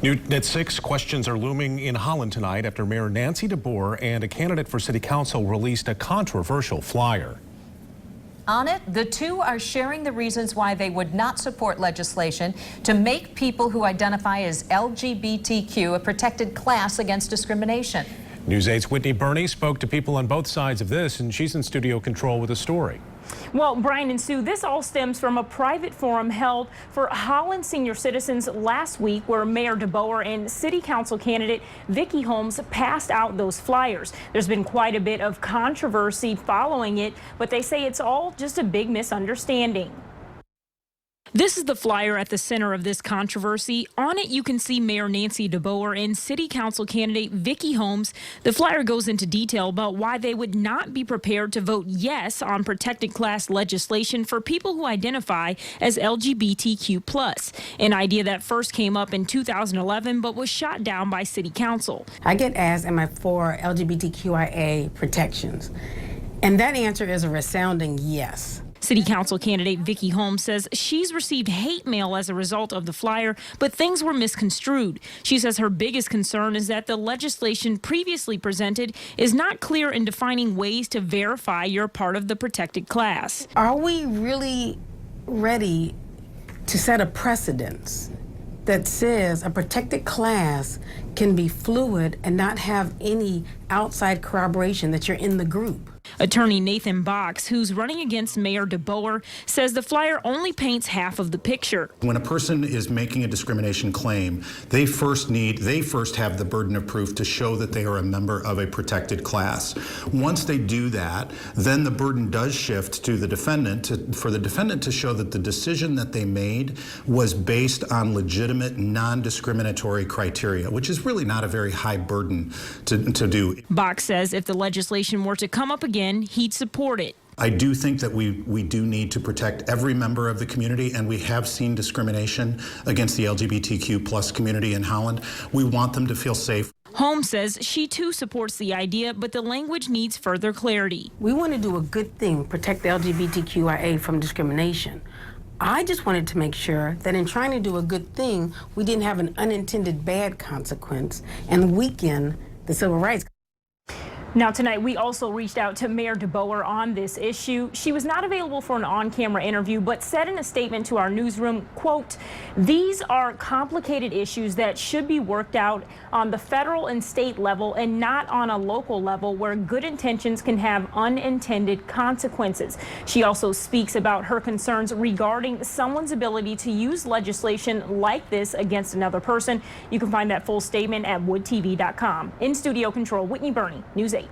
New at 6, questions are looming in Holland tonight after Mayor Nancy Deboer and a candidate for city council released a controversial flyer. On it, the two are sharing the reasons why they would not support legislation to make people who identify as LGBTQ a protected class against discrimination. News 8's Whitney Burney spoke to people on both sides of this, and she's in studio control with a story. Well, Brian and Sue, this all stems from a private forum held for Holland senior citizens last week, where Mayor Deboer and city council candidate Vicky Holmes passed out those flyers. There's been quite a bit of controversy following it, but they say it's all just a big misunderstanding. This is the flyer at the center of this controversy. On it, you can see Mayor Nancy Deboer and city council candidate Vicky Holmes. The flyer goes into detail about why they would not be prepared to vote yes on protected class legislation for people who identify as LGBTQ+, an idea that first came up in 2011 but was shot down by city council. I get asked, am I for LGBTQIA protections? And that answer is a resounding yes. City council candidate Vicky Holmes says she's received hate mail as a result of the flyer, but things were misconstrued. She says her biggest concern is that the legislation previously presented is not clear in defining ways to verify you're part of the protected class. Are we really ready to set a precedence that says a protected class can be fluid and not have any outside corroboration that you're in the group? Attorney Nathan Box, who's running against Mayor Deboer, says the flyer only paints half of the picture. When a person is making a discrimination claim, they first have the burden of proof to show that they are a member of a protected class. Once they do that, then the burden does shift to the defendant for the defendant to show that the decision that they made was based on legitimate, non-discriminatory criteria, which is really not a very high burden to do. Box says if the legislation were to come up again, he'd support it. I do think that we do need to protect every member of the community, and we have seen discrimination against the LGBTQ+ community in Holland. We want them to feel safe. Holmes says she too supports the idea, but the language needs further clarity. We want to do a good thing, protect the LGBTQIA from discrimination. I just wanted to make sure that in trying to do a good thing, we didn't have an unintended bad consequence and weaken the civil rights. Now tonight, we also reached out to Mayor Deboer on this issue. She was not available for an on-camera interview, but said in a statement to our newsroom, quote, "These are complicated issues that should be worked out on the federal and state level and not on a local level where good intentions can have unintended consequences." She also speaks about her concerns regarding someone's ability to use legislation like this against another person. You can find that full statement at woodtv.com. In studio control, Whitney Burney, News 8.